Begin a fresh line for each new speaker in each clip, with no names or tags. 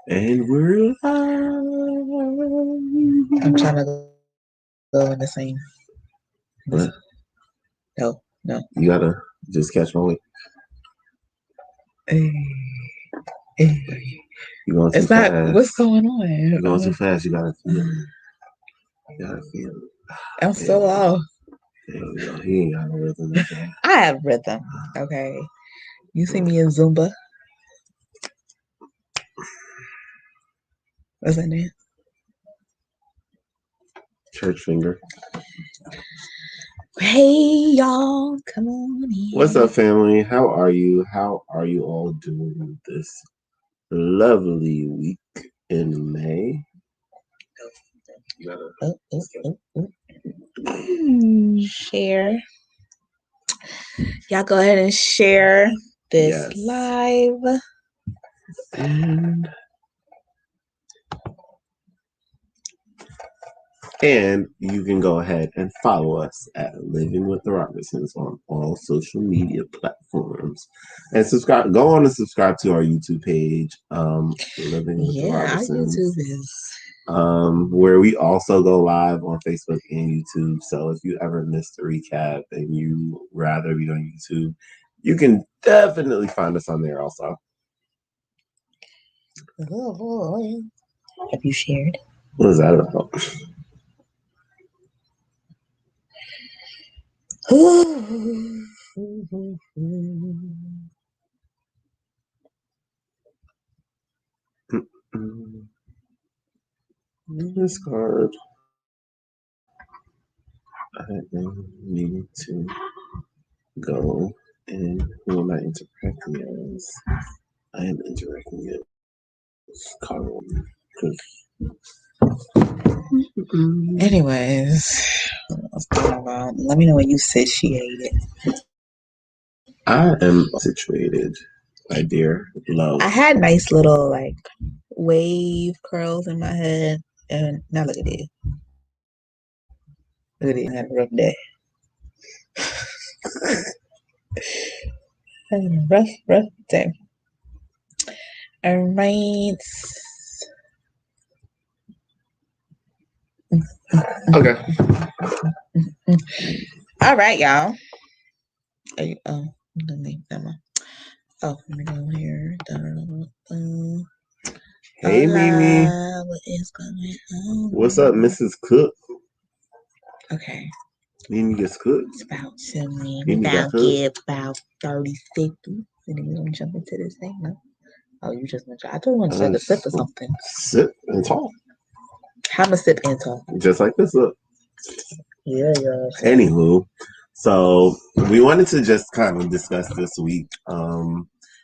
And we're live.
I'm trying to go in the same.
What?
No.
You gotta just catch my way.
Hey.
You're going too
It's
fast.
not. What's going on?
You're going too fast. You gotta feel it. You gotta feel it.
I'm so off.
There you go. He ain't got no rhythm like that.
I have rhythm. Okay. You see me in Zumba. What's that name?
Church finger.
Hey y'all, come on in.
What's up, family? How are you? How are you all doing this lovely week in May? You gotta
share. Y'all go ahead and share this live.
And you can go ahead and follow us at Living with the Robertsons on all social media platforms. And subscribe. Go on and subscribe to our YouTube page, Living with the Robertsons.
Our YouTube is
where we also go live on Facebook and YouTube. So if you ever missed a recap and you rather be on YouTube, you can definitely find us on there also.
Have you shared?
What is that about? This card. I need to go and who am I interacting as? I am interacting as Carl.
Anyways, what's going on? Let me know when you satiated.
I am situated, my dear love.
I had nice little like wave curls in my head, and now look at it. Look at it. I had a rough day. rough day. All right.
Okay.
All right, y'all. Let me go here.
Hey, Mimi.
What is going on?
What's up, Mrs. Cook?
Okay.
Mimi gets cooked.
It's about 7 minutes. We about give about 30 seconds. And then we're going to jump into this thing, no? Oh, you just mentioned. I told you to take a sip or something.
Sip and talk.
How am I sip and talk?
Just like this up.
Yeah.
Anywho, so we wanted to just kind of discuss this week.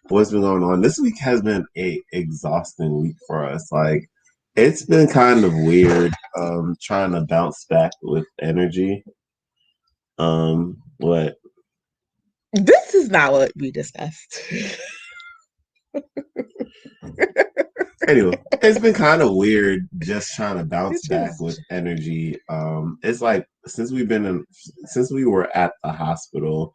What's been going on? This week has been a exhausting week for us. Like, it's been kind of weird trying to bounce back with energy. What?
This is not what we discussed.
Anyway, it's been kind of weird just trying to bounce back with energy. It's like since we were at the hospital,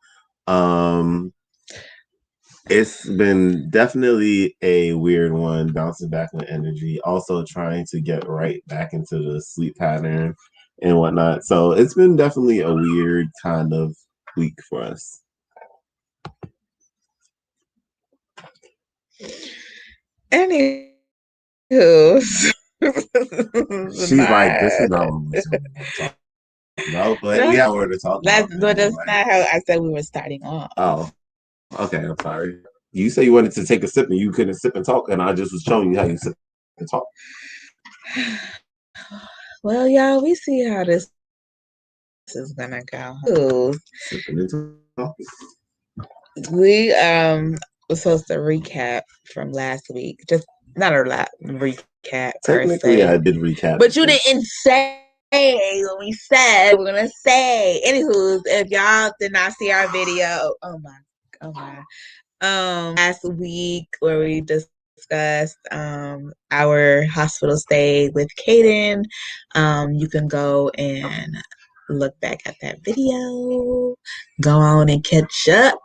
it's been definitely a weird one, bouncing back with energy. Also trying to get right back into the sleep pattern and whatnot. So it's been definitely a weird kind of week for us.
Anywho.
She's like, this is not what we're talking about. But we have more to talk about.
That's not how I said we were starting off.
Oh, okay. I'm sorry. You say you wanted to take a sip and you couldn't sip and talk, and I just was showing you how you sip and talk.
Well, y'all, we see how this is gonna go.
Sipping and talking.
We were supposed to recap from last week. Just not a lot recap.
Technically, I did recap,
but you didn't say what we said. We're gonna say. Anywho, if y'all did not see our video, oh my, last week where we discussed our hospital stay with Kaden, you can go and look back at that video. Go on and catch up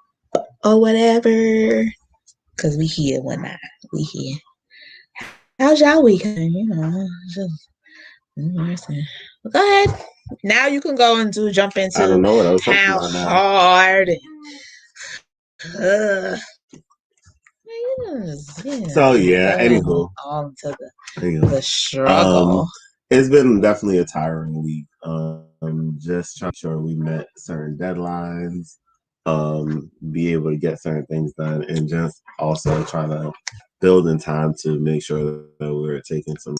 or whatever, because we here whatnot. we here. How's y'all week? Just go ahead. Now you can go and jump
I don't
into
know what I was talking
how
about now.
hard.
So yeah,
Go ahead and move
anywho,
on to
anywho.
the struggle.
Um, it's been definitely a tiring week. Just trying to make sure we met certain deadlines, be able to get certain things done, and just also trying to build in time to make sure that we're taking some.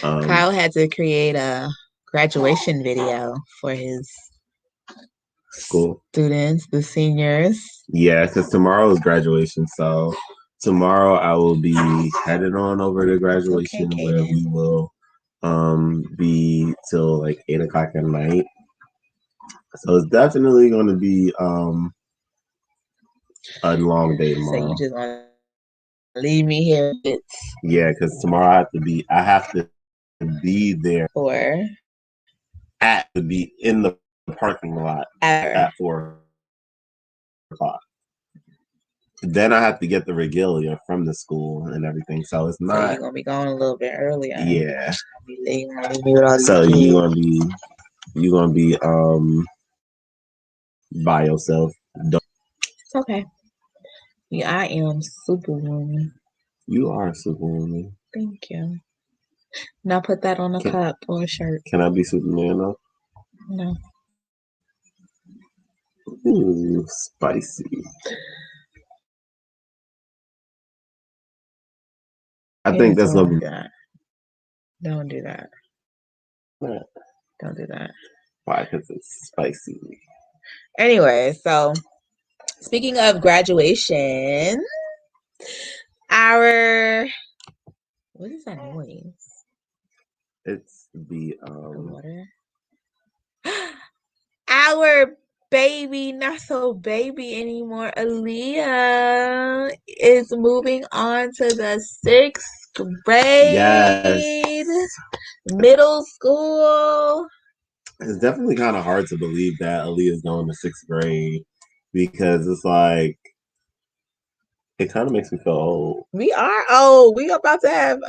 Kyle had to create a graduation video for his
School.
students, the seniors.
Yeah, because tomorrow is graduation, so tomorrow I will be headed on over to graduation
Okay,
where we will be till like 8 o'clock at night. So it's definitely going to be a long day
So you
tomorrow.
just want to leave me here
Yeah, because tomorrow I have to be there
for
at to be in the parking lot at 4 o'clock. Then I have to get the regalia from the school and everything. So it's
So
not.
you're gonna be going a little bit earlier.
Yeah.
So
you gonna be by yourself.
Okay. Yeah, I am superwoman.
You are a superwoman.
Thank you. Now put that on a cup or a shirt.
Can I be Superman though?
No.
Ooh, spicy. I think that's gonna be.
Don't do that.
What?
Don't do that.
Why? Because it's spicy.
Anyway, so speaking of graduation, our what is that noise?
It's the
water. Our baby, not so baby anymore, Aaliyah is moving on to the 6th grade.
Yes.
Middle school.
It's definitely kind of hard to believe that Aaliyah is going to 6th grade because it's like it kind of makes me feel old.
We are old. We about to have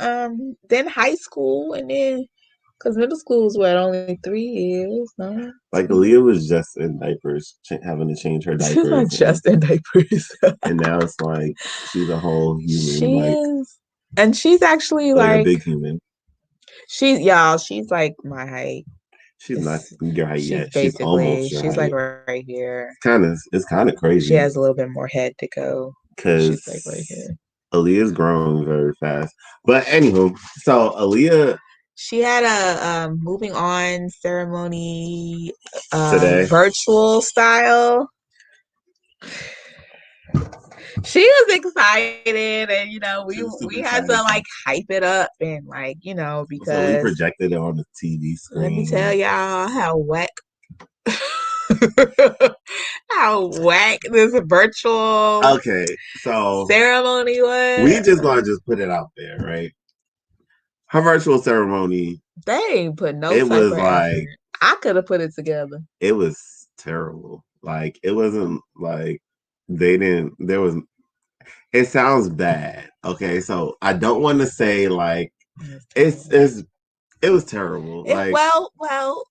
then high school and then because middle school is what, only 3 years, no?
Like Aaliyah was just in diapers, having to change her diapers.
She's not just in diapers.
And now it's like she's a whole human.
She is. And she's actually
like a
like
big human.
she's like my height.
She's not your height
She's
yet. She's
basically
almost your
she's
height.
like right here.
It's kind of crazy.
She has a little bit more head to go.
Because
she's like right here.
Aaliyah's growing very fast. But anywho, so Aaliyah,
she had a moving on ceremony
today,
virtual style. She was excited, and we had to like hype it up and like because
so we projected it on the TV screen.
Let me tell y'all how whack how whack this virtual ceremony was.
We just gonna put it out there, right? Her virtual ceremony.
They ain't put no. It was like effort. I could have put it together.
It was terrible. Like it wasn't like they didn't. There was. It sounds bad. Okay, so I don't want to say like it was terrible. Like
well,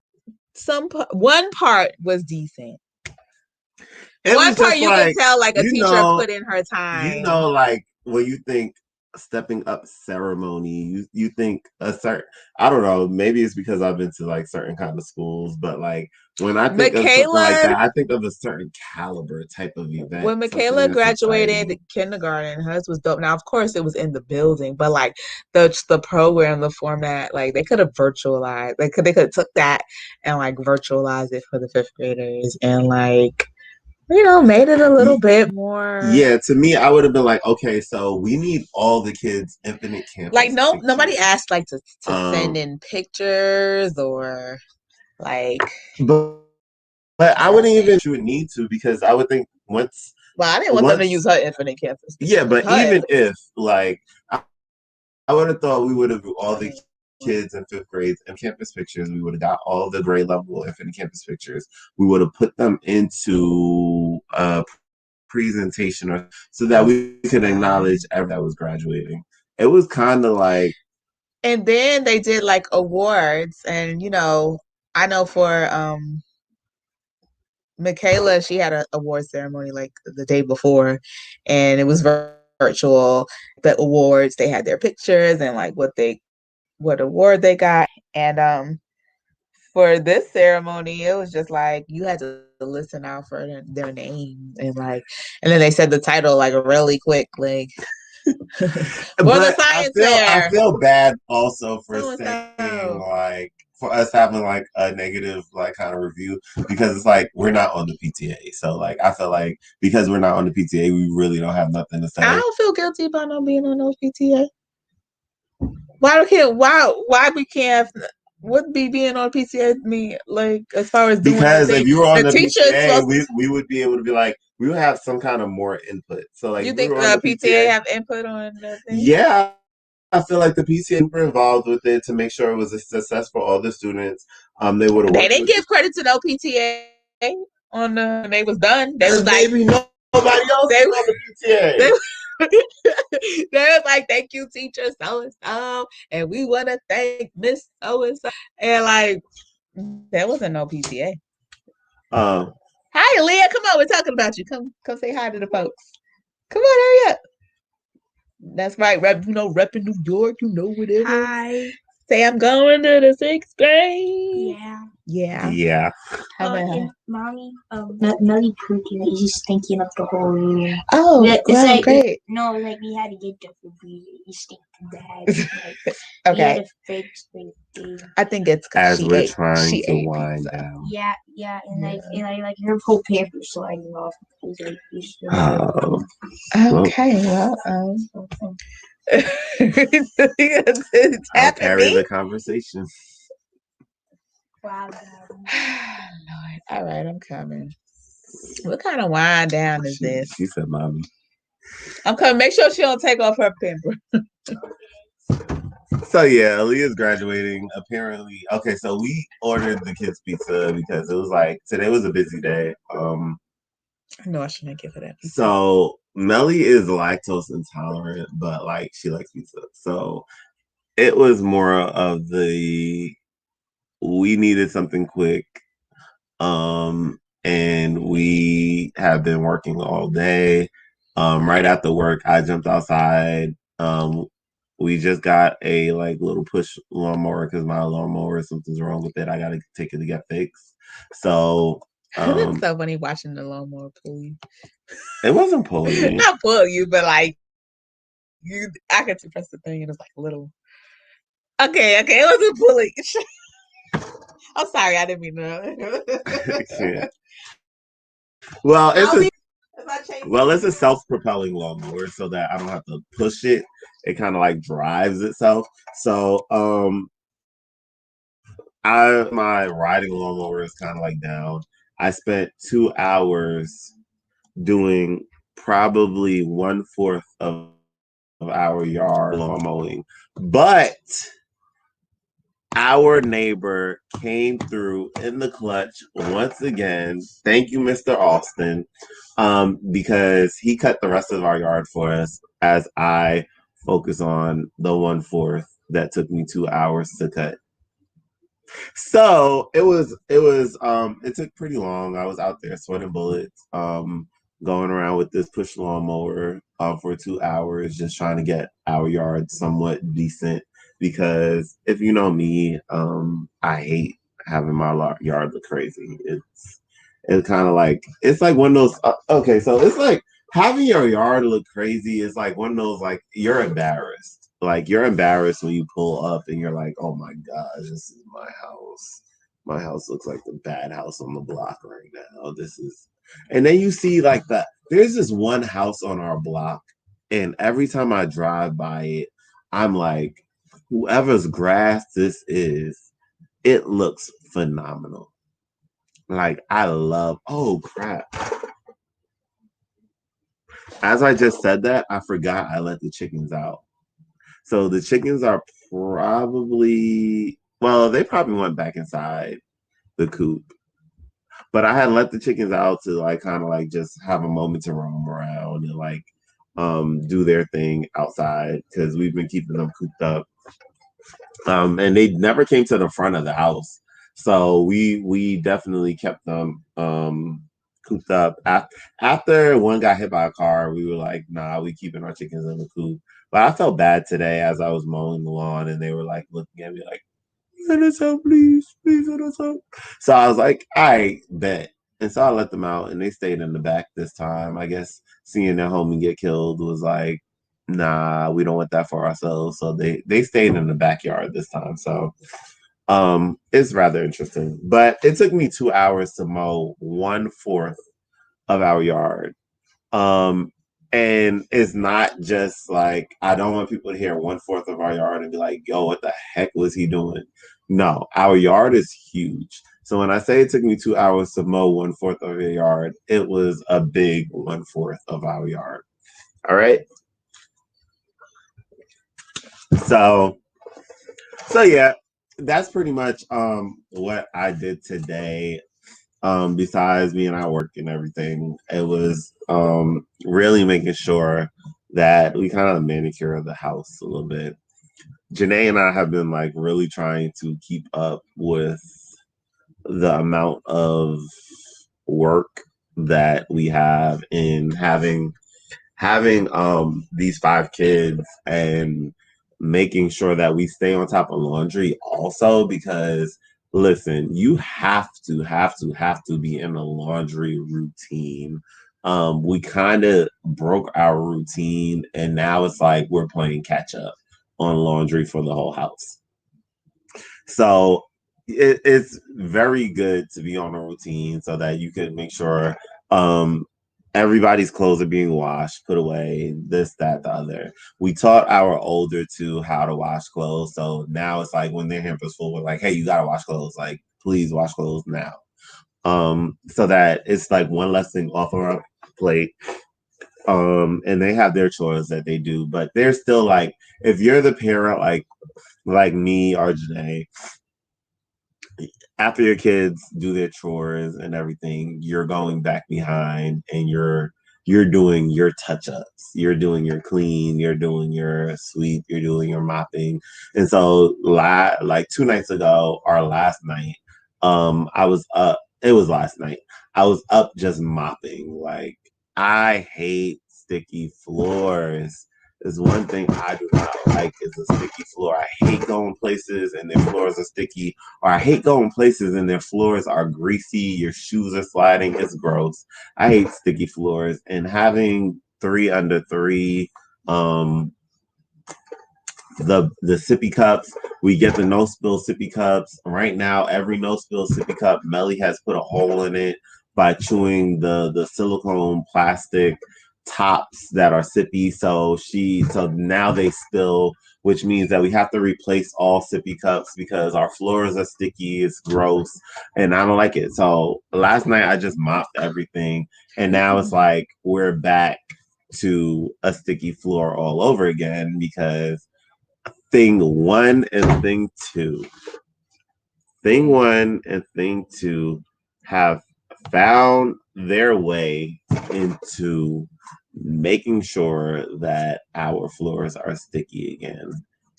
one part was decent. One part you can tell like a teacher put in her time.
Like when you think stepping up ceremony, you think a certain, I don't know, maybe it's because I've been to like certain kind of schools, but like when I think of something like that, I think of a certain caliber type of event.
When Michaela graduated kindergarten, hers was dope. Now, of course, it was in the building, but like the program, the format, like they could have virtualized. They could have took that and like virtualized it for the 5th graders and like made it a little bit more.
Yeah, to me, I would have been like, okay, so we need all the kids infinite campus.
Like nobody asked like to send in pictures or like.
But I wouldn't even you would need to because I would think once.
Well, I didn't want them to use her infinite campus.
Yeah, but even if like, I would have thought we would have all the kids in 5th grade and campus pictures. We would have got all the grade level infinite campus pictures. We would have put them into a presentation or so that we could acknowledge everyone that was graduating. It was kind of like,
and then they did like awards, and I know for Michaela, she had an award ceremony like the day before, and it was virtual. The awards, they had their pictures and like what award they got, and for this ceremony, it was just like you had to listen out for their names and then they said the title like really quick, like for the
but
science
I
fair.
feel bad also for
So and
saying
so.
like for us having like a negative like kind of review because it's like we're not on the PTA. So like I feel like because we're not on the PTA, we really don't have nothing to
I
say.
don't feel guilty about not being on those PTA. Why we can't have, what be being on PTA mean, like as far as doing
Because if
anything?
you were on
The
the
teacher is
PTA,
supposed
we would be able to be like we would have some kind of more input. So like
you
if we
think
were on the
the PTA
PTA,
have input on the thing?
yeah, I feel like the PTA super involved with it to make sure it was a success for all the students. They would have
They
worked
didn't
with
give credit to no PTA on the when they was done. They was like
maybe nobody else
they
was on the PTA.
they they was like, thank you, teacher so and so, and we want to thank Miss so and like there wasn't no PTA.
Um,
Hi, Leah, come on, we're talking about you. Come say hi to the folks. Come on, hurry up. That's right, rep in New York, whatever.
Hi.
Say I'm going to the sixth grade.
Yeah.
Yeah.
yeah.
And mommy, Melly pooped, he's stinking up the whole room.
Oh,
it's
well,
like
great.
No, like we had to get different breed. He stink bad. Like
okay.
We had to fix thing.
I think it's
as
she
we're
ate,
trying
she
to
ate
wind
pizza.
down.
Yeah, and like her whole pamper sliding off.
Okay, well, it's
I'll
tapping
carry
me.
the conversation.
Wow.
Lord. All right, I'm coming. What kind of wind down is this?
She said, "Mommy."
I'm coming. Make sure she don't take off her pamper.
So yeah, Aaliyah's graduating. Apparently, okay. So we ordered the kids pizza because it was like today was a busy day.
I know I shouldn't give her that pizza.
So Melly is lactose intolerant, but like she likes pizza. So it was more of the we needed something quick. And we have been working all day. Right after work, I jumped outside. We just got a like little push lawnmower because my lawnmower something's wrong with it. I gotta take it to get fixed. So
it's so funny watching the lawnmower pull you.
It wasn't pulling me.
Not pull you, but like I could press the thing and it's like a little. Okay, it wasn't pulling. I'm sorry, I didn't mean to.
Well, it's a self-propelling lawnmower, so that I don't have to push it. It kind of like drives itself. So, my riding lawnmower is kind of like down. I spent 2 hours doing probably 1/4 of our yard lawn mowing, but our neighbor came through in the clutch once again. Thank you, Mr. Austin, because he cut the rest of our yard for us as I focus on the 1/4 that took me 2 hours to cut. So it took pretty long. I was out there sweating bullets, going around with this push lawnmower for 2 hours, just trying to get our yard somewhat decent. Because if you know me, I hate having my yard look crazy. It's kind of like it's like one of those. Okay, so it's like having your yard look crazy is like one of those like you're embarrassed. Like you're embarrassed when you pull up and you're like, oh my gosh, this is my house. My house looks like the bad house on the block right now. And then you see like there's this one house on our block, and every time I drive by it, I'm like, whoever's grass this is, it looks phenomenal. Like oh crap. As I just said that, I forgot I let the chickens out. So the chickens are they probably went back inside the coop. But I had let the chickens out to like kind of like just have a moment to roam around and like do their thing outside because we've been keeping them cooped up. And they never came to the front of the house. So we definitely kept them cooped up. After one got hit by a car, we were like, nah, we keeping our chickens in the coop. But I felt bad today as I was mowing the lawn and they were like looking at me like, let us out, please, please let us out. So I was like, I bet. And so I let them out and they stayed in the back this time. I guess seeing their homie get killed was like, nah, we don't want that for ourselves. So they stayed in the backyard this time. So it's rather interesting. But it took me 2 hours to mow 1/4 of our yard. Um, and it's not just like I don't want people to hear 1/4 of our yard and be like, yo, what the heck was he doing? No, our yard is huge. So when I say it took me 2 hours to mow 1/4 of a yard, it was a big 1/4 of our yard. All right. So yeah, that's pretty much what I did today. Besides me and I work and everything, it was really making sure that we kind of manicure the house a little bit. Janae and I have been like really trying to keep up with the amount of work that we have in having these 5 kids and making sure that we stay on top of laundry also because listen, you have to be in a laundry routine. We kind of broke our routine and now it's like we're playing catch up on laundry for the whole house. So it's very good to be on a routine so that you can make sure um, everybody's clothes are being washed, put away, this, that, the other. We taught our older two how to wash clothes. So now it's like when their hamper's full, we're like, hey, you gotta wash clothes. Like, please wash clothes now. So that it's like one less thing off of our plate. And they have their chores that they do, but they're still like, if you're the parent like me or Janae, after your kids do their chores and everything, you're going back behind and you're doing your touch ups, you're doing your clean, you're doing your sweep, you're doing your mopping. And so, like 2 nights ago, our last night, I was up. It was last night. I was up just mopping. Like I hate sticky floors. Is one thing I do not like is a sticky floor. I hate going places and their floors are sticky, or I hate going places and their floors are greasy, your shoes are sliding. It's gross. I hate sticky floors. And having 3 under 3, um, the sippy cups, we get the no spill sippy cups. Right now, every no spill sippy cup, Melly has put a hole in it by chewing the silicone plastic tops that are sippy. So now they spill, which means that we have to replace all sippy cups because our floors are sticky, it's gross, and I don't like it. So last night I just mopped everything, and now it's like we're back to a sticky floor all over again because thing one and thing two. Thing one and thing two have found their way into making sure that our floors are sticky again.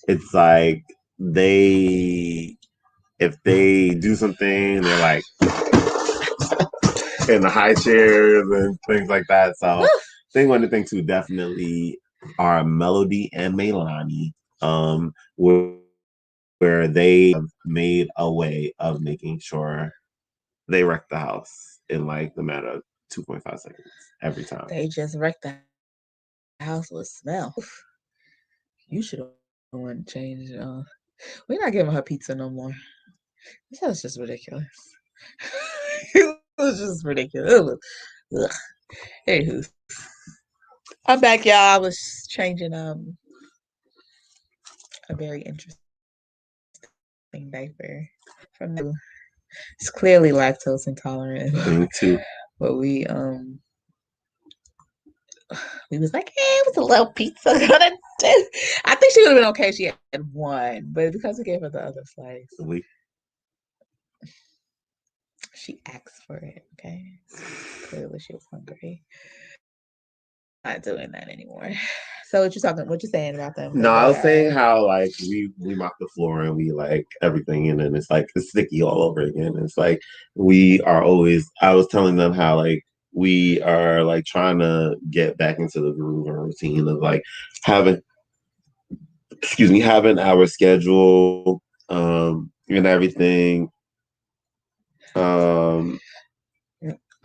It's like they, if they do something, they're like in the high chairs and things like that. So thing one and thing two definitely are Melody and Melani. Where they have made a way of making sure they wreck the house in like the matter of 2.5 seconds every time.
They just wrecked the house with smell. You should have wanted to change. We're not giving her pizza no more. This was just ridiculous. It was just ridiculous. It was, ugh. Anywho, I'm back, y'all. I was changing a very interesting diaper from the. It's clearly lactose intolerant.
Thing two.
But we was like, hey, it was a little pizza. I think she would have been okay if she had one, but because we gave her the other slice. She asked for it, okay? Clearly she was hungry. Not doing that anymore. So what you saying about them?
No,
Because
I
they
was saying
are
how like we mop the floor and we like everything, and then it's like it's sticky all over again. It's like we are always. I was telling them how like we are like trying to get back into the groove and routine of like having, excuse me, having our schedule and everything. Um,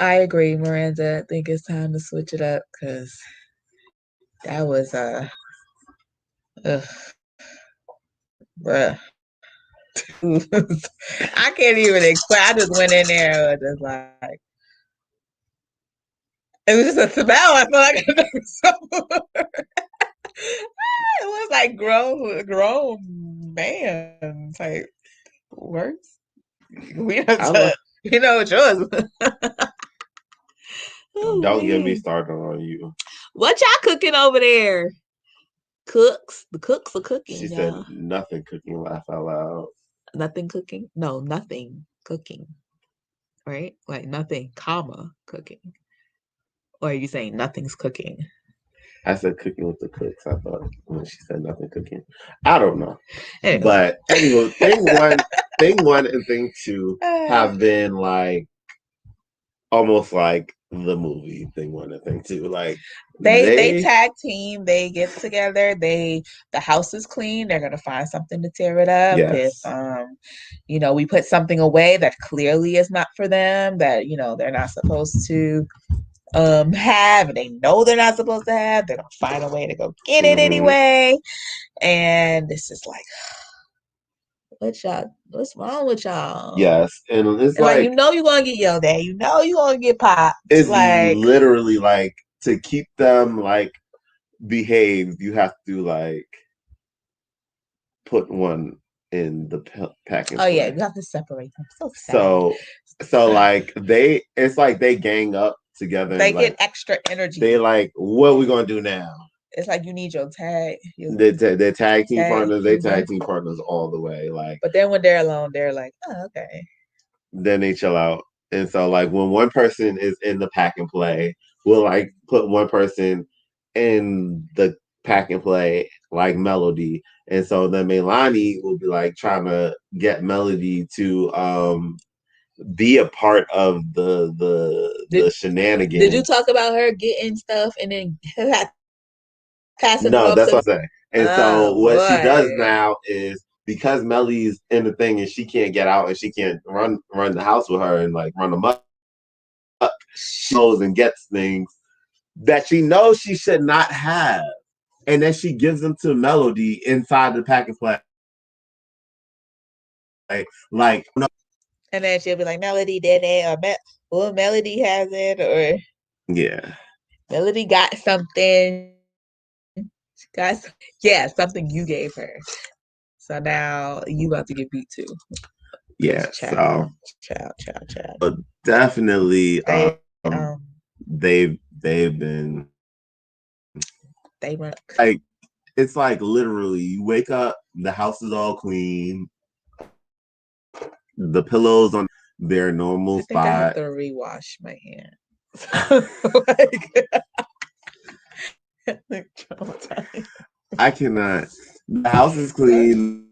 I agree, Miranda. I think it's time to switch it up because that was ugh, bruh. I can't even explain. I just went in there and was just like it was just a smell. I feel like it was like grown man type words. We don't
I love.
you know what yours.
Don't get me
Ooh-wee.
started on you.
What y'all cooking over there? Cooks. The cooks are
She
cooking,
said
y'all.
nothing. Cooking laugh out loud.
Nothing cooking? No, nothing cooking. Right? Like nothing, comma, cooking. Or are you saying nothing's cooking?
I said cooking with the cooks. I thought when she said nothing cooking. I don't know.
Anyway.
But anyway, thing one and thing two have been like almost like the movie thing one and thing two. Like
They tag team, they get together, the house is clean, they're gonna find something to tear it up. If
yes.
we put something away that clearly is not for them, that they're not supposed to have, and they know they're not supposed to have, they're gonna find a way to go get it
Mm-hmm.
anyway. And it's just like what's wrong with y'all?
Yes. And it's
And like
like
you're gonna get yelled at, you're gonna get popped.
it's
Like
literally like to keep them like behaved, you have to like put one in the pack and
oh yeah,
play.
you have to separate them. So sad.
So like it's like they gang up together
They
and
get
like
extra energy.
they like, what are we gonna do now?
It's like you need your tag.
They're tag team partners. They tag
Mm-hmm.
team partners all the way. Like,
But then when they're alone, they're like, oh, okay.
then they chill out. And so like when one person is in the pack and play, we'll like put one person in the pack and play like Melody. And so then Melani will be like trying to get Melody to be a part of the shenanigans.
Did you talk about her getting stuff and then passing it
No,
off
that's
to?
what I'm saying. And so
Oh
what she does
boy.
now is because Melly's in the thing and she can't get out and she can't run the house with her and like run them up, she goes and gets things that she knows she should not have. And then she gives them to Melody inside the pack and play. Like no.
And then she'll be like, Melody did it, or Melody has it, or
Yeah.
Melody got something. She got something you gave her. So now you about to get beat too.
Yeah.
Child.
But definitely
Um,
they've been
they run.
like it's like literally you wake up, the house is all clean, the pillows on their normal
I think I have
spot.
to rewash my hands.
I cannot. The house is clean.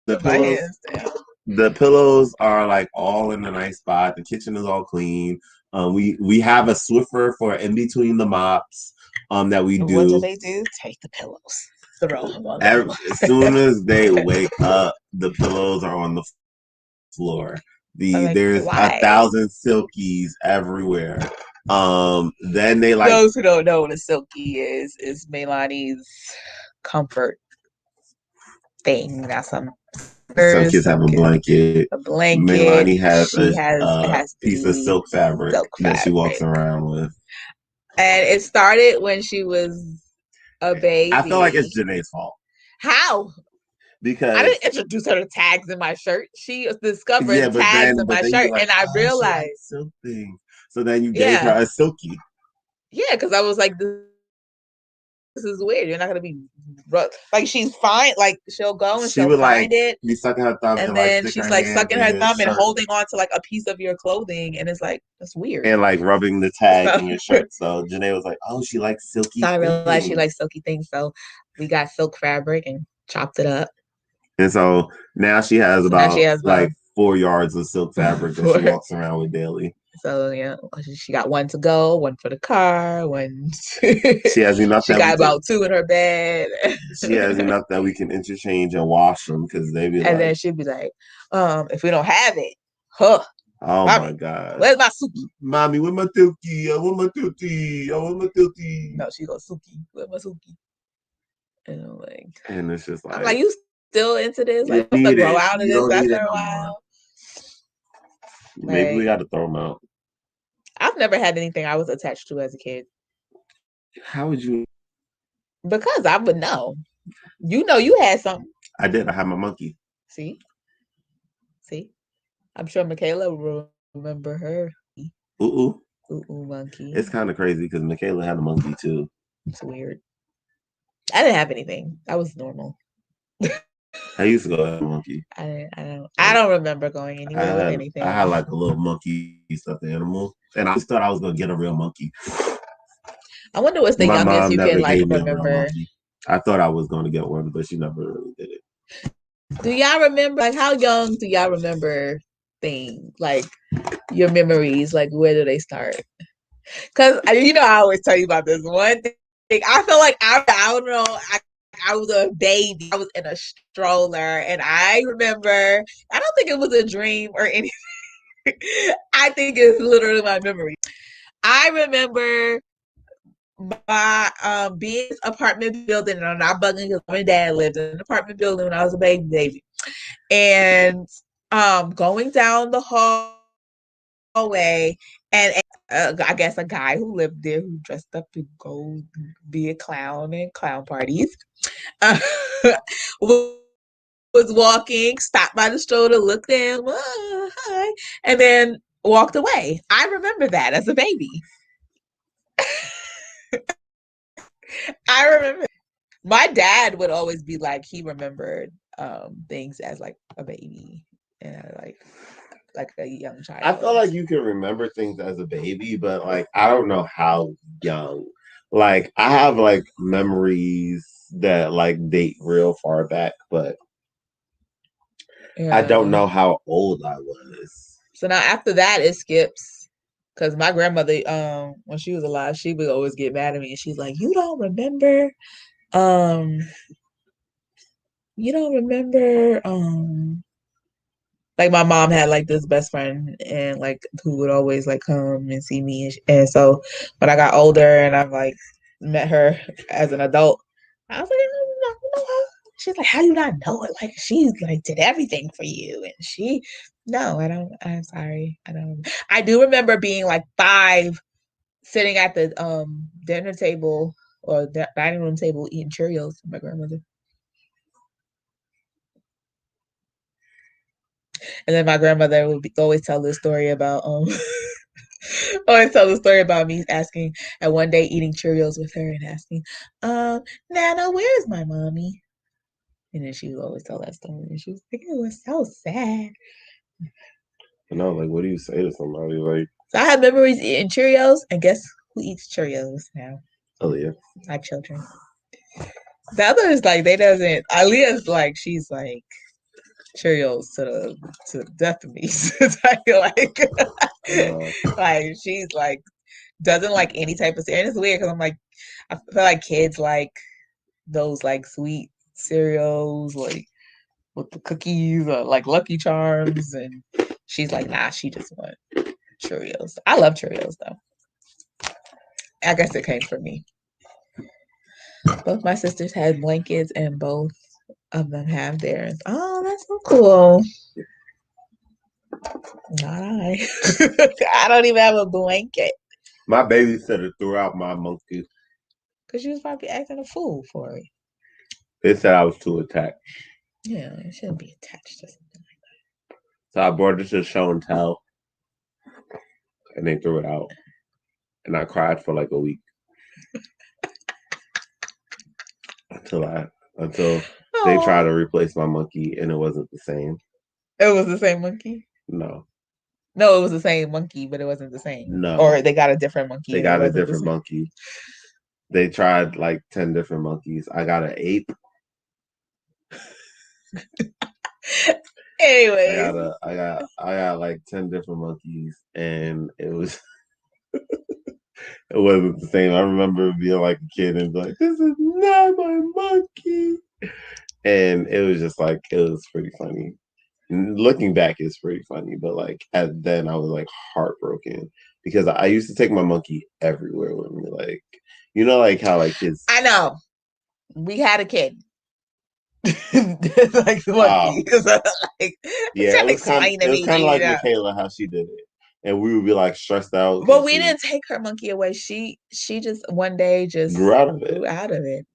The
my
pillows,
hands down.
the pillows are like all in a nice spot. The kitchen is all clean. We have a Swiffer for in between the mops. That we
What do
do.
they do? Take the pillows, throw them on the floor.
As soon as they wake up, the pillows are on the floor.
I'm like,
There's
why?
1,000 silkies everywhere. Then they like
Those who don't know what a silky is Melani's comfort thing. That's some
kids have a blanket.
a blanket.
Melanie has
She it
a
has to
piece of
be
silk fabric
silk
that she walks
fabric.
around with.
And it started when she was a baby.
I feel like it's Janae's fault.
How?
Because
I didn't introduce her to tags in my shirt. She discovered tags in my shirt,
like,
and I realized
silk thing. So then you gave
yeah,
her a silky.
yeah, because I was like, this is weird. You're not gonna be like she's fine. Like she'll go and
She
she'll
would
find
like
it,
be sucking her thumb
and
and like
then
stick
she's
her
like
hand
sucking
in
her
your
thumb and
shirt
holding on to like a piece of your clothing, and it's like that's weird.
and like rubbing the tag
So,
in your shirt. So Janae was like, "Oh, she likes silky
so I realized she
things."
likes silky things. So we got silk fabric and chopped it up.
And so now she has
So now she
about
has about
like 4 yards of silk fabric that she
4.
walks around with daily.
So yeah, she got one to go, one for the car, one.
She has enough
She
that we
got
can.
about 2 in her bed.
She has enough that we can interchange and wash them because they be
And
like,
then she'd be like, if we don't have it, huh,
"Oh my
mommy,
gosh,
where's my Suki?
mommy, where my tilty? I want my tilty. I want my tilty."
No, she goes, Suki, where's my Suki? And
And it's just
I'm like,
like,
you still into this?
you
Like, you supposed
need
to grow
it.
out of
You
this
don't need
after
it
a
no more.
while.
Maybe we
Like,
got to throw them out.
I've never had anything I was attached to as a kid
How would you?
because I would know. You know, you had something.
I did. I had my monkey.
See, I'm sure Michaela will remember her.
Ooh,
Ooh, monkey.
it's kind of crazy because Michaela had a monkey too.
It's weird. I didn't have anything. I was normal.
I used to go have a monkey.
I don't remember going anywhere with anything.
I had like a little monkey stuffed animal, and I just thought I was gonna get a real monkey.
I wonder what's the
My
youngest
mom
you
never
can like
gave me a real
remember.
monkey. I thought I was gonna get one, but she never really did it.
Do y'all remember like how young do y'all remember things? Like your memories, like where do they start? Because I always tell you about this one thing. I feel like I don't know. I was a baby. I was in a stroller, and I remember. I don't think it was a dream or anything. I think it's literally my memory. I remember my being in this apartment building, and I'm not bugging because my dad lived in an apartment building when I was a baby, and going down the hallway, and I guess a guy who lived there who dressed up to go be a clown in clown parties uh, was walking, stopped by the stroller, looked down, hi, and then walked away. I remember that as a baby. I remember my dad would always be like he remembered things as like a baby and like a young child.
I feel like you can remember things as a baby, but like I don't know how young. Like I have like memories that like date real far back, but I don't know how old I was.
So now after that it skips. Cause my grandmother, when she was alive, she would always get mad at me and she's like, um, you don't remember, like my mom had like this best friend and like who would always like come and see me and so when I got older and I've like met her as an adult, I was like, I know her. She's like, how do you not know it? Like she's like did everything for you and she no, I don't. I'm sorry, I don't. I do remember being like 5, sitting at the dinner table or the dining room table eating Cheerios with my grandmother. And then my grandmother would always tell this story about always tell the story about me asking and one day eating Cheerios with her and asking, Nana, where's my mommy? And then she would always tell that story. And she was like, it was so sad.
You know, like what do you say to somebody like
so I have memories eating Cheerios, and guess who eats Cheerios now?
Aaliyah?
My children. The other is like they doesn't Aaliyah's like she's like Cheerios to death of me. Like she's like doesn't like any type of cereal. And it's weird because I'm like I feel like kids like those like sweet cereals like with the cookies or like Lucky Charms and she's like nah she just want Cheerios. I love Cheerios though. I guess it came from me. Both my sisters had blankets and both of them have theirs. Oh, that's so cool. Not I. I don't even have a blanket.
My babysitter threw out my monkey.
Because she was probably acting a fool for it.
They said I was too attached.
Yeah, it shouldn't be attached to something like that.
So I brought it to show and tell. And they threw it out. And I cried for like a week. to laugh until they tried to replace my monkey and it wasn't the same.
It was the same monkey?
No.
No, it was the same monkey, but it wasn't the same.
No.
Or they got a different monkey.
They got a different monkey. They tried like 10 different monkeys. I got an ape.
Anyways.
I got like 10 different monkeys and it was it wasn't the same. I remember being like a kid and be like, this is not my monkey. And it was just like, it was pretty funny. Looking back, it's pretty funny, but like then I was like heartbroken because I used to take my monkey everywhere with me. Like, you know, like how like kids.
I know. We had a kid. Like the monkey. Like,
yeah, it was kind of like Michaela how she did it, and we would be like stressed out.
But we didn't take her monkey away. She just one day just
grew out of it.
It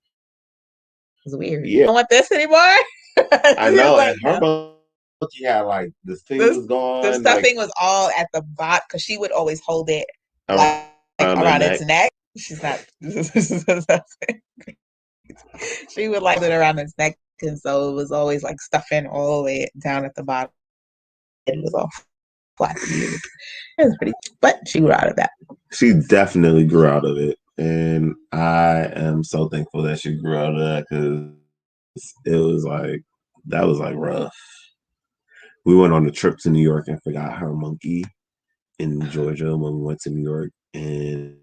was weird.
Yeah,
I don't want this anymore.
I know. Like, and her monkey had like this thing was gone.
The stuffing was all at the bottom because she would always hold it like around its neck. She's not. She would like it around its neck, and so it was always like stuffing all the way down at the bottom. It was all flat. It was pretty, but she grew out of that.
She definitely grew out of it, and I am so thankful that she grew out of that because it was like that was like rough. We went on a trip to New York and forgot her monkey in Georgia when we went to New York, and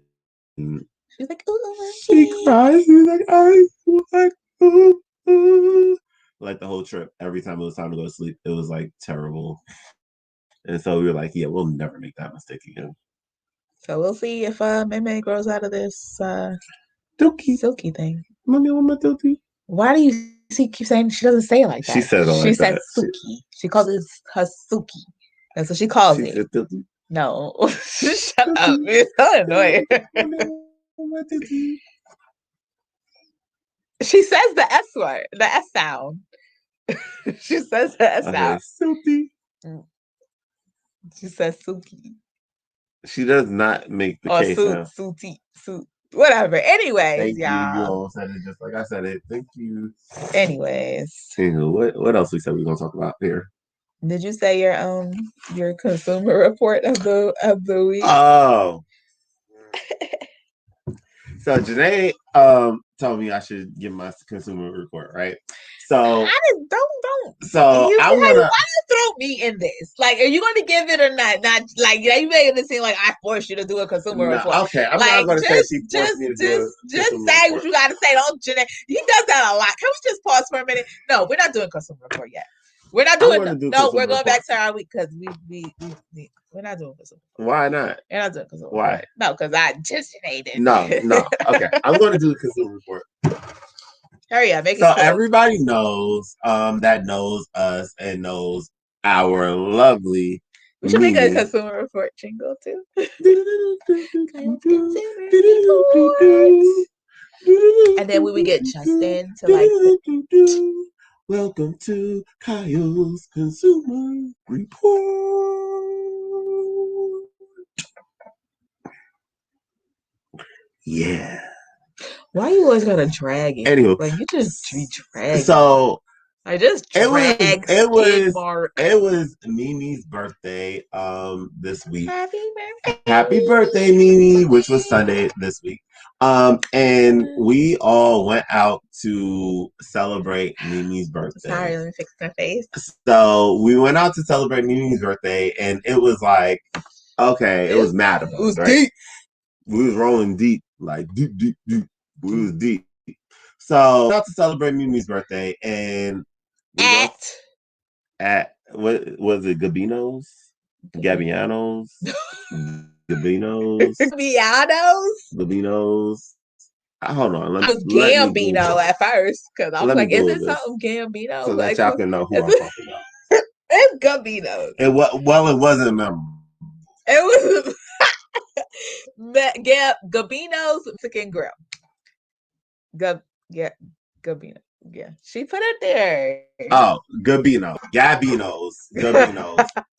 she's like, "Ooh,
she cried. She was like, I like, ooh, ooh. Like the whole trip. Every time it was time to go to sleep, it was like terrible. And so we were like, yeah, we'll never make that mistake again.
So we'll see if Meme grows out of this
silky
thing.
Mommy, want my silky?
Why do you keep saying she doesn't say it like that?
She says it like
that. She says Suki. She calls it her Suki. That's what she calls it. No. Shut up. It's so annoying. She says the S word, the S sound. She says the S sound.
Suki.
She says Suki.
She does not make the K sound.
Suti. Whatever. Anyways, y'all.
You all said it just like I said it. Thank you.
Anyways.
What else we said we were gonna talk about here?
Did you say your consumer report of the week?
Oh. So Janae told me I should give my consumer report, right? So
I just don't.
So
why you throw me in this? Like, are you going to give it or not? Not like you making it seem like I forced you to do a consumer report.
Okay, I'm not going to say she forced me to do a
just say what you got to say. Don't Janae. He does that a lot. Can we just pause for a minute? No, we're not doing consumer report yet. We're not doing. No, we're going back to our week because we're not doing consumer report.
Why not?
We're not doing consumer
report.
Why? No, because I just hated it.
No. Okay, I'm going to do the consumer report.
Hurry up, make it
so
quick.
Everybody knows that knows us and knows our lovely.
We should make a consumer report jingle too. And then we would get Justin to like.
Welcome to Kyle's Consumer Report. Yeah.
Why you always gotta drag it?
Anywho,
like you just drag.
So
I just drag.
It was Mimi's birthday this week. Happy birthday, Mimi, which was Sunday this week. And we all went out to celebrate Mimi's birthday.
Sorry, let me fix my face.
So we went out to celebrate Mimi's birthday, and it was like, okay, it was mad about
it was
right?
Deep.
We was rolling deep, like deep. We was deep. So out to celebrate Mimi's birthday, and we at what was it? Gabino's. Gabbiano's. Hold on.
I was Gambino at first because I was like, is it something Gambino?
So that y'all can know who I'm talking about.
It's Gambino.
It wasn't memorable.
It was Gabino's Mexican Grill. Gabino. Yeah, she put it there.
Oh, Gabino's.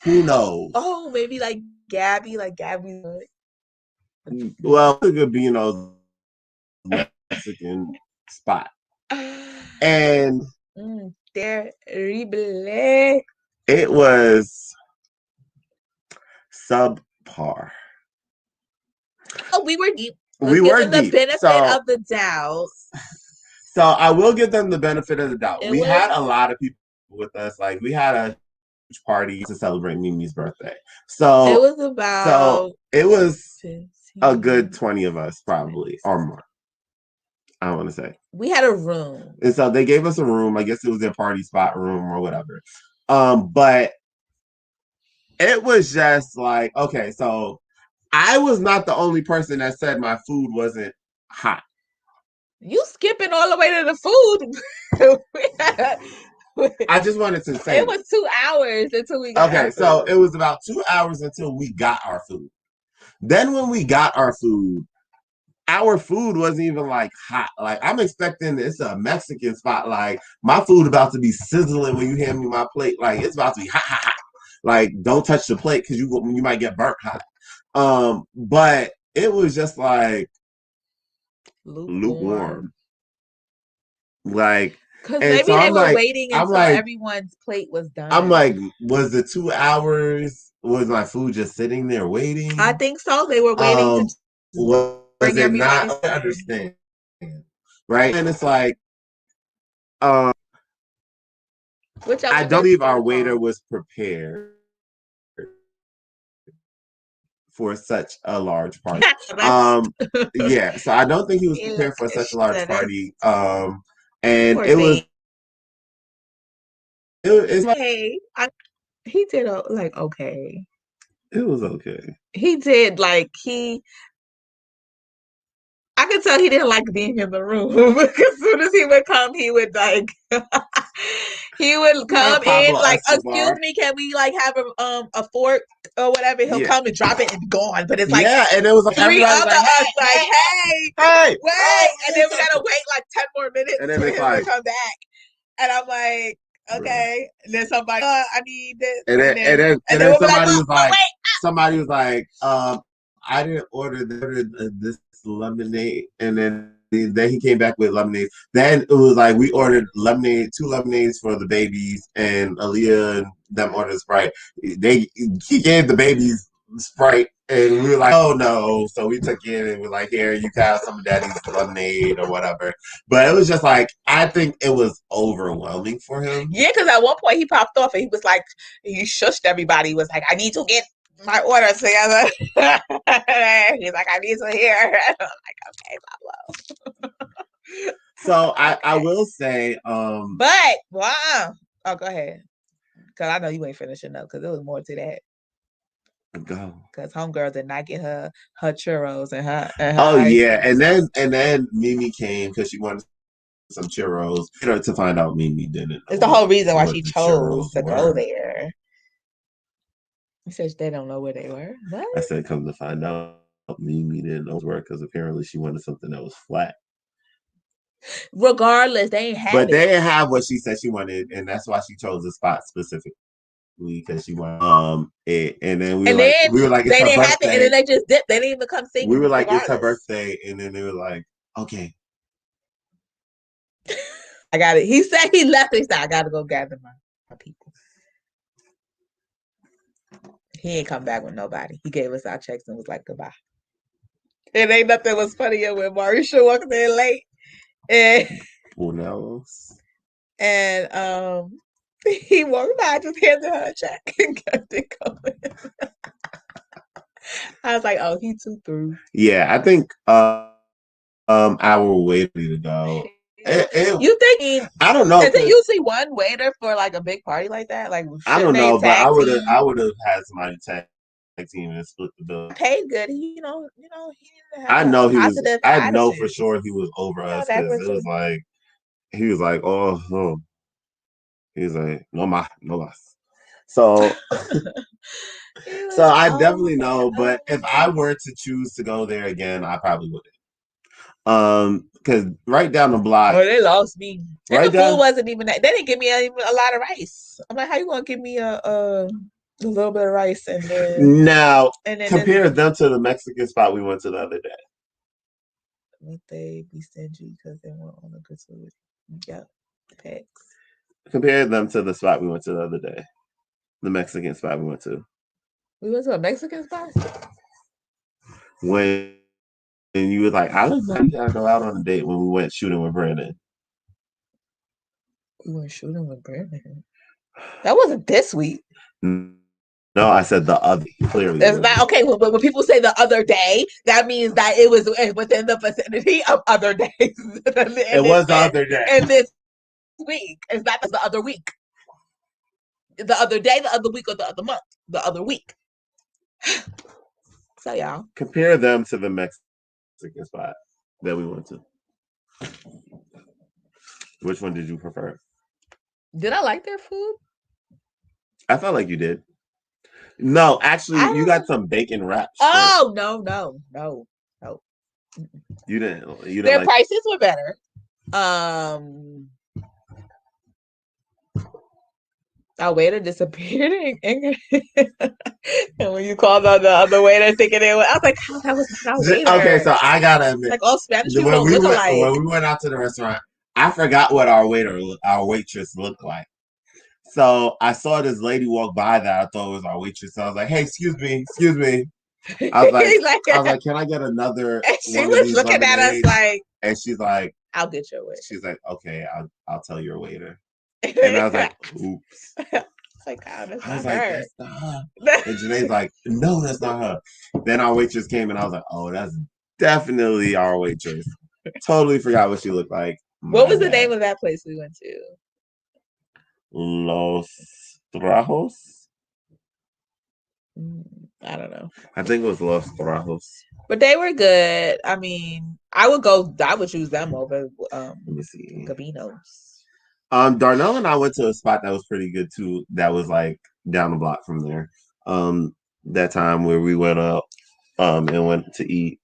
Who knows?
Oh, maybe like Gabby.
Well, Gabino's Mexican spot. And
terrible.
it was subpar.
We were deep.
We
Let's
were
give them the
deep.
benefit of the doubt.
So I will give them the benefit of the doubt.
It
We
was-
had a lot of people with us. Like we had a huge party to celebrate Mimi's birthday. So
It was about
it was
15.
a good 20 of us probably or more. I want to say.
We had a room.
And so they gave us a room. I guess it was their party spot room or whatever. But it was just like, okay, so I was not the only person that said my food wasn't hot.
You skipping all the way to the food.
I just wanted to say
it was 2 hours until we got our food.
So it was about 2 hours until we got our food. Then when we got our food wasn't even like hot. Like I'm expecting it's a Mexican spot. Like my food about to be sizzling when you hand me my plate. Like it's about to be hot, hot, hot. Like don't touch the plate because you might get burnt hot. But it was just like lukewarm. Like
because maybe so they were waiting until everyone's plate was done.
I'm like, was the 2 hours? Was my food just sitting there waiting?
I think so. They were waiting
to bring everybody. I understand, right? And it's like, I don't believe our waiter was prepared for such a large party. Yeah, so I don't think he was prepared for such a large party. And it was. It's like,
hey, he did like okay.
It was okay.
He did like I could tell he didn't like being in the room because as soon as he would come, he would like he would come in like, excuse me, can we like have a fork or whatever? He'll come and drop it and be gone. But it's like
and it was like
3 other us like, hey, wait, and then we gotta wait like 10 more minutes
and then
for him to come back. And I'm like, okay. And then somebody, I need this. And then somebody was like,
somebody was like, I didn't order this lemonade, and then he came back with lemonade. Then it was like we ordered 2 lemonades for the babies, and Aaliyah and them ordered Sprite. He gave the babies Sprite, and we were like, oh no. So we took it and we're like, here, you can have some of daddy's lemonade or whatever. But it was just like, I think it was overwhelming for him.
Yeah, because at one point he popped off and he was like, he shushed everybody. He was like, I need to get my order together. He's like, I need to hear. I'm like, okay, Pablo.
So I will say,
but wow. Oh, go ahead. Cause I know you ain't finishing up because there was more to that.
Go.
Because homegirl did not get her churros and her
yeah, and then Mimi came because she wanted some churros. To find out Mimi didn't.
It's the whole reason why she chose to go there. He says they don't know where they were. What?
I said, come to find out, Mimi didn't know where because apparently she wanted something that was flat.
Regardless, they ain't have
But they didn't have what she said she wanted, and that's why she chose the spot specifically because she wanted it. And then we were like, it's
they
her
didn't
birthday.
have it, and then they just dipped. They didn't even come sing.
We were like, it's her birthday, and then they were like, okay.
I got it. He said he left. He said, I got to go gather my people. He ain't come back with nobody. He gave us our checks and was like, goodbye. It ain't nothing was funnier when Marisha walked in late. And he walked by, just handed her a check and kept it going. I was like, oh, he too through.
Yeah, I think our waiter to go.
You think
I don't know.
Is it usually one waiter for like a big party like that? Like
I don't know, but I would have had somebody tag team and split the bill.
Paid good, he
I know he was. I know for sure he was over us because it was like he was like, oh. He was like, no más. So, so I definitely know. But if I were to choose to go there again, I probably wouldn't. Because right down the block,
they lost me. And the food wasn't even that. They didn't give me a lot of rice. I'm like, how you gonna give me a little bit of rice and then
now compare them to the Mexican spot we went to the other day.
Would they be stingy because they weren't on a gratuity? Yeah. Pigs.
Compare them to the spot we went to the other day. The Mexican spot we went to.
We went to a Mexican spot?
When you were like, I look like we gotta go out on a date when we went shooting with Brandon.
We went shooting with Brandon. That wasn't this week.
No, I said the other. Clearly,
it's not okay. When people say the other day, that means that it was within the vicinity of other days.
It was the other day.
And this week is that the other week, the other day, the other week, or the other month, the other week. So y'all
compare them to the Mexican spot that we went to. Which one did you prefer?
Did I like their food?
I felt like you did. No, actually, you got some bacon wraps.
Oh no.
You didn't.
Their prices were better. Our waiter disappeared, and when you called on the other waiter, thinking I was like, "Oh, that was not our waiter."
Okay, so I gotta admit,
like all Spanish people don't look alike.
When we went out to the restaurant, I forgot what our waitress looked like. So I saw this lady walk by that I thought was our waitress. So I was like, "Hey, excuse me." I was like, "Can I get another?"
And she was looking at us like,
and she's like,
"I'll get your waiter."
She's like, "Okay, I'll tell your waiter." And I was like, "Oops."
Like, oh, that's
I was
not
like,
her.
"That's not her." And Janae's like, "No, that's not her." Then our waitress came, and I was like, "Oh, that's definitely our waitress." Totally forgot what she looked like.
What was the name of that place we went to?
Los Trajos.
I don't know.
I think it was Los Trajos.
But they were good. I mean, I would choose them over
Let me see.
Gabino's.
Darnell and I went to a spot that was pretty good too. That was like down the block from there. That time where we went up and went to eat.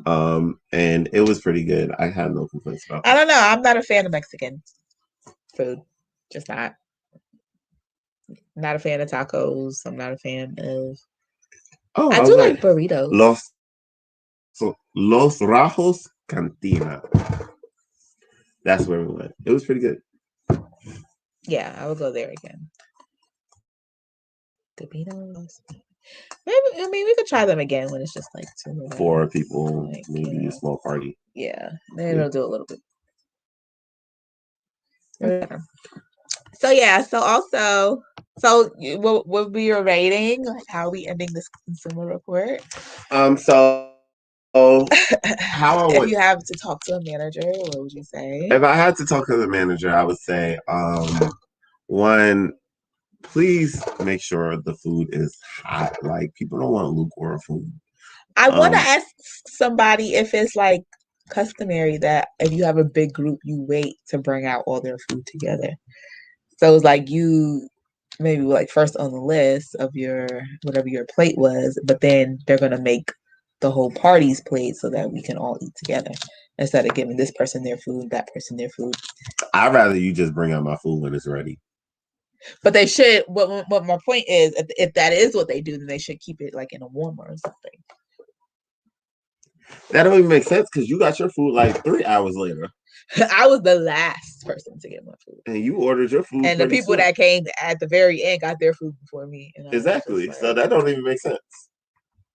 And it was pretty good. I had no complaints about that.
I don't know. I'm not a fan of Mexican food. Just not. Not a fan of tacos. I'm not a fan of. Oh, I do like burritos.
Los Rajos Cantina. That's where we went. It was pretty good.
Yeah, I will go there again. Gabino's. Maybe we could try them again when it's just like
4 people, like, maybe a small party.
Yeah, then it'll do a little bit. Yeah. So what would be your rating? Like, how are we ending this consumer report?
How
if you have to talk to a manager, what would you say?
If I had to talk to the manager, I would say, one, please make sure the food is hot. Like, people don't want lukewarm food.
I want to ask somebody if it's like customary that if you have a big group, you wait to bring out all their food together. So it's like you maybe like first on the list of your whatever your plate was, but then they're gonna make the whole party's plate so that we can all eat together instead of giving this person their food, that person their food.
I'd rather you just bring out my food when it's ready.
But they should. What my point is, if that is what they do, then they should keep it like in a warmer or something.
That don't even make sense because you got your food like 3 hours later.
I was the last person to get my food,
and you ordered your food.
And the people that came at the very end got their food before me. And
exactly.
Like,
so that don't even make sense.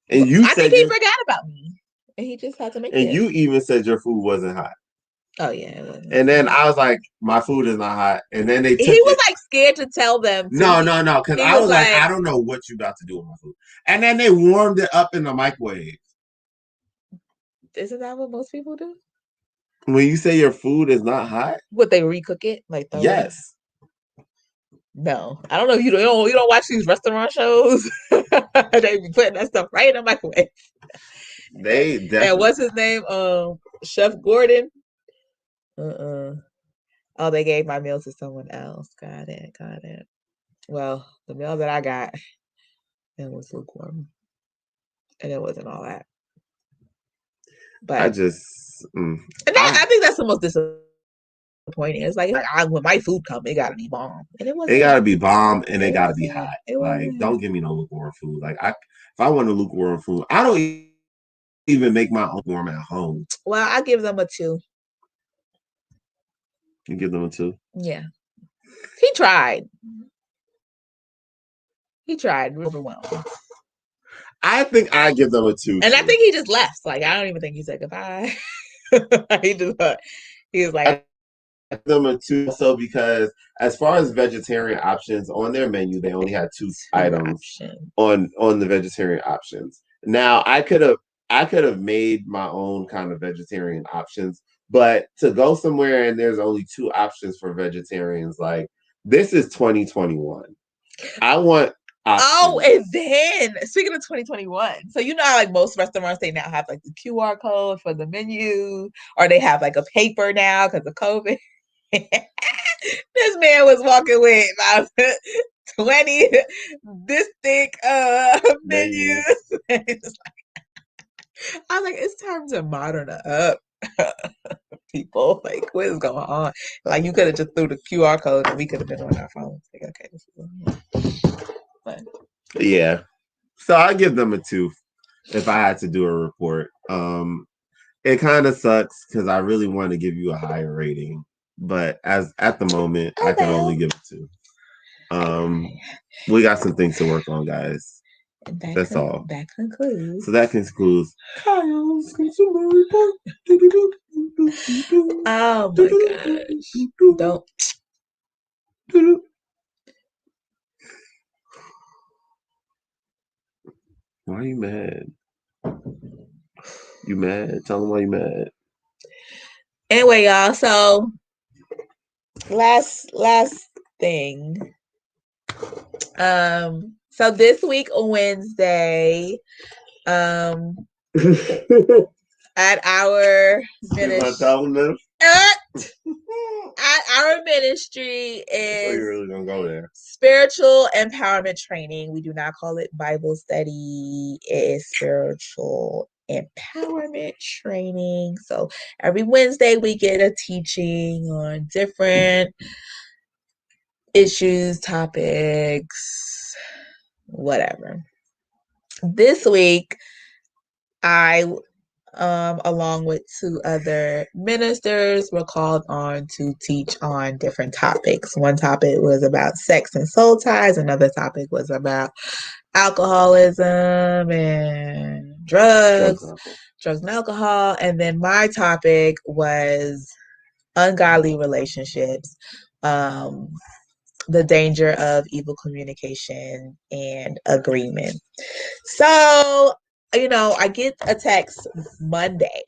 And you
I think he forgot about me, and he just had to make it.
And you even said your food wasn't hot.
Oh yeah, it wasn't.
And then I was like, my food is not hot. And then he
was like scared to tell them.
No, because I was like, I don't know what you about to do with my food. And then they warmed it up in the microwave.
Isn't that what most people do?
When you say your food is not hot,
would they recook it? Like
yes.
No, I don't know. You don't watch these restaurant shows. They be putting that stuff right in the microwave.
They definitely.
And what's his name? Chef Gordon. Oh, they gave my meal to someone else. Got it. Well, the meal that I got, it was lukewarm, and it wasn't all that. But
I just,
I think that's the most disappointing. It's like when my food come, it gotta be bomb, and it wasn't.
It gotta be bomb, and it gotta be hot.
Like,
don't give me no lukewarm food. Like, if I want a lukewarm food, I don't even make my own warm at home.
Well, I give them a 2.
You give them a 2?
Yeah. He tried. Overwhelmed.
I think I give them a 2
And I
too.
think he just left. Like, I don't even think he said goodbye. He was like,
Them a 2 also because as far as vegetarian options on their menu, they only had two items
options.
on the vegetarian options. Now I could have made my own kind of vegetarian options, but to go somewhere and there's only 2 options for vegetarians, like this is 2021. I want options.
Oh, and then speaking of 2021, so you know how like most restaurants they now have like the QR code for the menu, or they have like a paper now because of COVID. This man was walking with about 20 this thick menus. I was like, it's time to modern up. People, like, what is going on? Like, you could have just threw the QR code and we could have been on our phones. Like, okay, this is but
yeah. So I give them a 2 if I had to do a report. It kind of sucks because I really want to give you a higher rating, but as at the moment, I can only give it 2. We got some things to work on, guys. That's all.
That concludes.
So that concludes.
Oh my gosh! Don't.
Why are you mad? You mad? Tell them why you mad.
Anyway, y'all. So last thing. So this week on Wednesday, at our ministry, at our ministry is
you're really gonna go there.
Spiritual empowerment training. We do not call it Bible study. It is spiritual empowerment training. So every Wednesday we get a teaching on different issues, topics, whatever. This week, I, along with 2 other ministers, were called on to teach on different topics. One topic was about sex and soul ties. Another topic was about alcoholism and drugs and alcohol. And then my topic was ungodly relationships, the danger of evil communication and agreement. So, I get a text Monday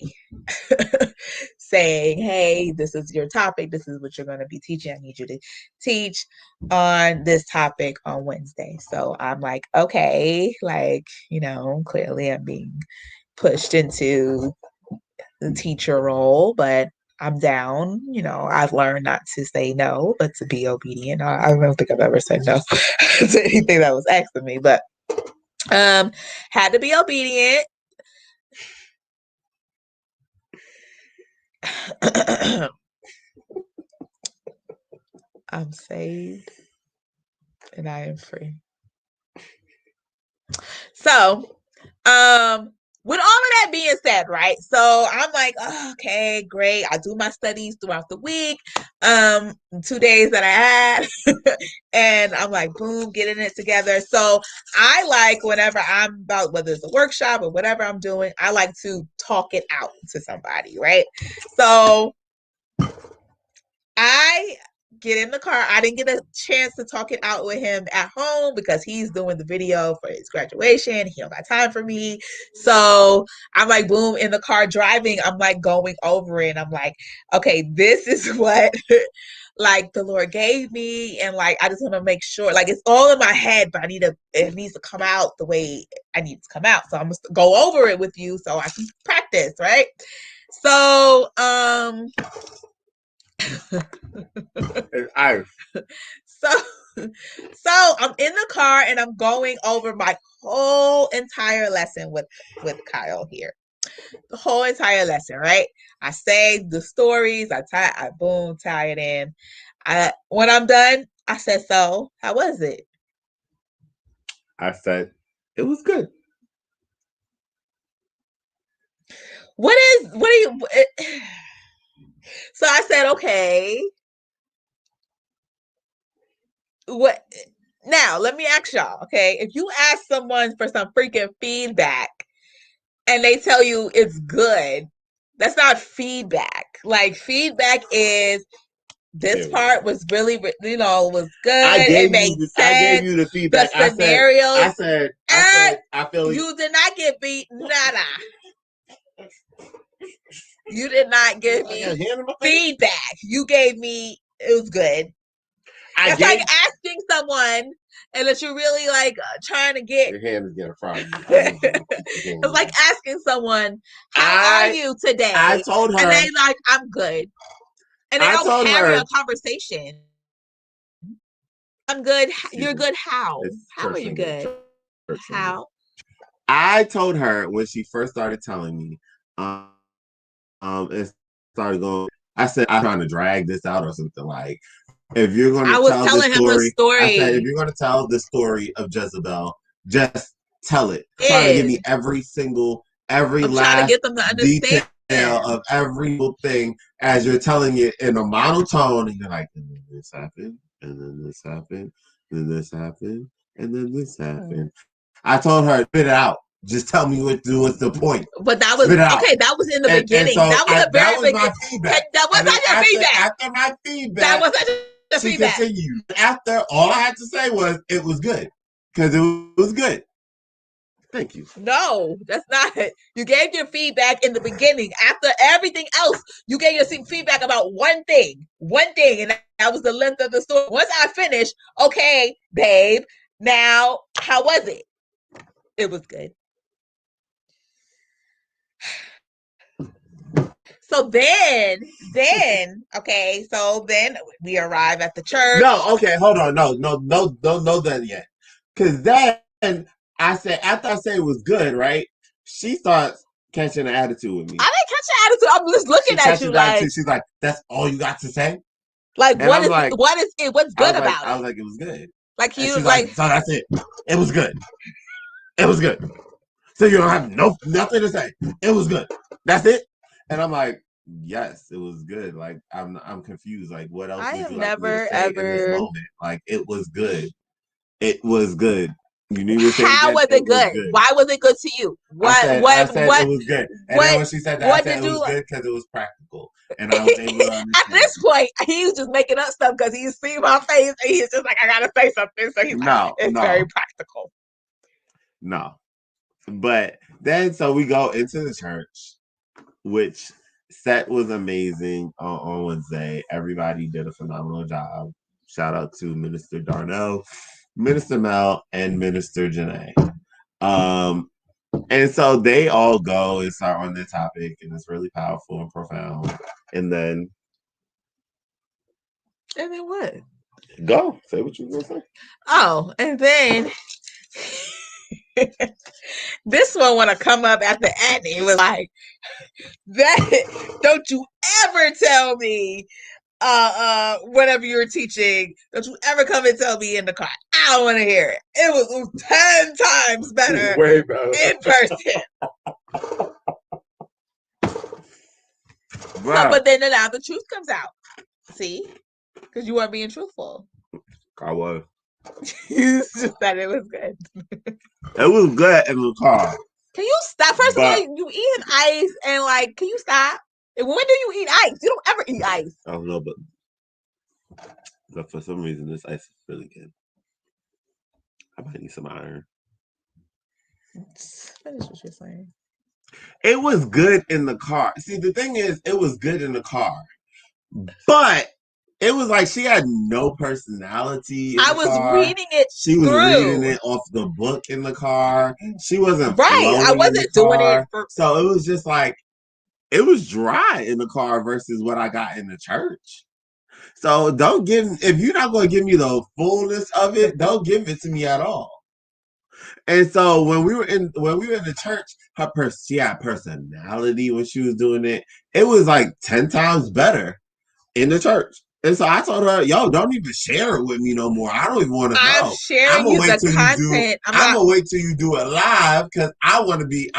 saying, hey, this is your topic. This is what you're going to be teaching. I need you to teach on this topic on Wednesday. So I'm like, okay, like, clearly I'm being pushed into the teacher role, but I'm down. I've learned not to say no, but to be obedient. I don't think I've ever said no to anything that was asked of me, but had to be obedient. I'm saved and I am free. So, with all of that being said, right? So I'm like, oh, okay, great. I do my studies throughout the week, 2 days that I had, and I'm like, boom, getting it together. So I like whenever I'm about, whether it's a workshop or whatever I'm doing, I like to talk it out to somebody, right? So I get in the car. I didn't get a chance to talk it out with him at home because he's doing the video for his graduation. He don't got time for me. So I'm like, boom, in the car driving, I'm like going over it. And I'm like, okay, this is what like the Lord gave me. And like, I just want to make sure, like it's all in my head, but it needs to come out the way I need it to come out. So I'm going to go over it with you so I can practice, right? So, so I'm in the car and I'm going over my whole entire lesson with Kyle here. The whole entire lesson, right? I say the stories, I tie it in. When I'm done, I said, so how was it?
I said it was good.
What do you so I said, okay. what? Now, let me ask y'all, okay? If you ask someone for some freaking feedback and they tell you it's good, that's not feedback. Like, feedback is this part was really, was good. It made sense.
I gave you the feedback.
The scenarios.
I said, I feel
you did not give me nada. You did not give me feedback. You gave me it was good. It's like asking someone, and that you're really like trying to get.
Your hand is getting fried.
It's like asking someone, "How are you today?"
I told her,
and they like, "I'm good," and they don't carry a conversation. I'm good. You're good. How? How are you good? How?
I told her when she first started telling me, it started going. I said, I'm trying to drag this out or something like. If you're going to tell the story, I said, if you're going to tell the story of Jezebel, just tell it. Try to give me every last detail of every little thing as you're telling it in a monotone, and you're like, and then this happened, and then this happened, and then this happened, and then this happened. I told her, spit it out. Just tell me what's the point.
But that was okay. That was in the beginning. So that was the very beginning. My feedback. That was not your feedback.
After my feedback,
that was not your feedback.
She continued. After all I had to say was it was good because it was good. Thank you.
No, that's not it. You gave your feedback in the beginning. After everything else, you gave your feedback about one thing, and that was the length of the story. Once I finished, okay, babe. Now, how was it? It was good. So then, okay, so then we arrive at the church.
No, okay, hold on. No, don't know that yet. Because then I said, after I said it was good, right? She starts catching an attitude with me.
I didn't catch an attitude. I'm just looking at you like.
She's like, that's all you got to say?
Like, what is it? What's good about it?
I was like, it was good.
Like, he was like,
so that's it. It was good. It was good. So you don't have nothing to say. It was good. That's it. And I'm like, yes, it was good. Like I'm confused. Like what else would you like me to say in this moment? Like it was good. It was good. You need to say
how was it good? Why was it good to you?
I said it was good. And then when she said that, I said it was good because it was practical. And I was able to understand.
At this point, he was just making up stuff because he see my face and he's just like, I gotta say something. So he's like, it's very practical.
No. But then so we go into the church, which set was amazing on Wednesday. Everybody did a phenomenal job. Shout out to Minister Darnell, Minister Mel, and Minister Janae. And so they all go and start on their topic, and it's really powerful and profound. And then
what?
Go. Say what you were gonna say.
Oh, and then this one want to come up at the end. It was like, that don't you ever tell me whatever you're teaching, don't you ever come and tell me in the car. I don't want to hear it. It was 10 times better,
way better
in person. So, but then now the truth comes out. See? Because you weren't being truthful.
I was.
You just said it was good.
It was good in the car.
Can you stop? First of all, you eating ice and like, can you stop? And when do you eat ice? You don't ever eat ice.
I don't know, but for some reason this ice is really good. I might need some iron.
Finish what you're saying.
It was good in the car. See, the thing is, it was good in the car, but it was like she had no personality.
I was reading it.
She was reading it off the book in the car. She wasn't
right. I wasn't doing it.
So it was just like it was dry in the car versus what I got in the church. So if you're not going to give me the fullness of it, don't give it to me at all. And so when we were in the church, she had personality when she was doing it. It was like 10 times better in the church. And so I told her, yo, don't even share it with me no more. I don't even want to know.
I'm sharing you the content.
I'm gonna wait till you do it live because I want to be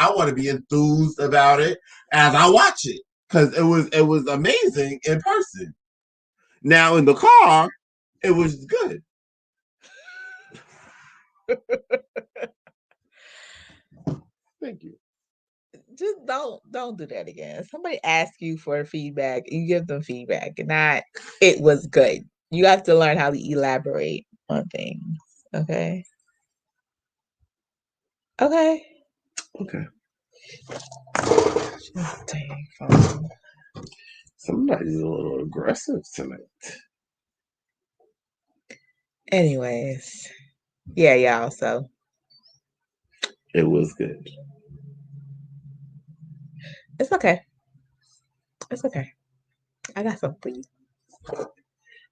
enthused about it as I watch it. Because it was amazing in person. Now in the car, it was good. Thank you.
Just don't do that again. If somebody asks you for feedback, you give them feedback, and not it was good. You have to learn how to elaborate on things. Okay. Okay.
Okay.
Dang phone.
Somebody's a little aggressive tonight.
Anyways, yeah, y'all. So
It was good.
it's okay. It's okay. I got some for you.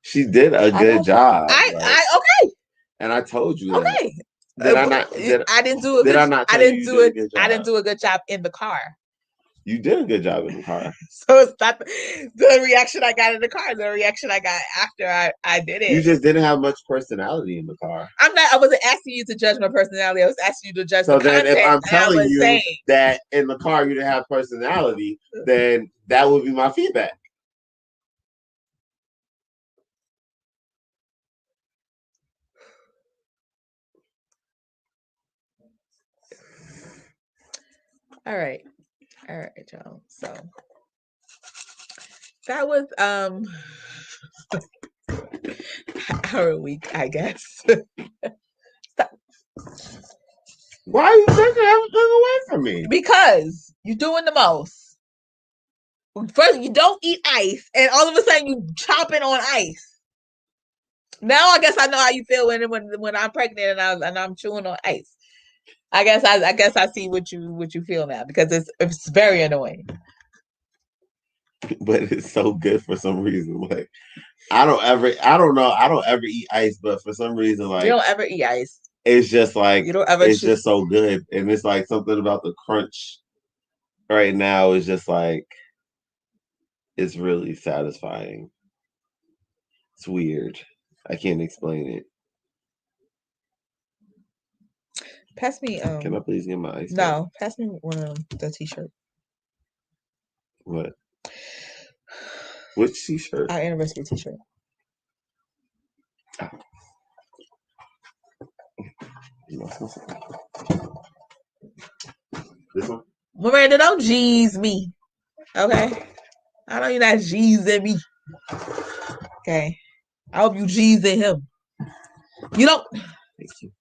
She did a good job.
Okay.
And I told you that.
Okay.
Did I not?
I didn't do a
Did
good.
I not
I
tell you
didn't
you
do
did a
it.
good job?
I didn't do a good job in the car.
You did a good job in the car.
So it's not the reaction I got in the car. The reaction I got after I did it.
You just didn't have much personality in the car.
I wasn't asking you to judge my personality. I was asking you to judge
So
the
then,
content.
if I'm telling you
saying
that in the car you didn't have personality, then that would be my feedback.
All right, y'all. So that was our week, I guess.
Why are you taking everything away from me?
Because you're doing the most. First, you don't eat ice, and all of a sudden you chopping on ice. Now I guess I know how you feel when I'm pregnant and I'm chewing on ice. I guess I see what you feel now, because it's very annoying.
But it's so good for some reason. Like I don't ever eat ice, but for some reason, like
you don't ever eat ice.
It's just like
you don't ever
it's just so good. And it's like something about the crunch right now is just like it's really satisfying. It's weird. I can't explain it.
Pass me
Can I please get my ice?
No, pass me one of the t-shirt.
What? Which t-shirt?
Our anniversary t-shirt.
Oh. This one?
Miranda, don't G's me. Okay? I know you're not G'ing me. Okay? I hope you G'ing him. You don't.
Thank you.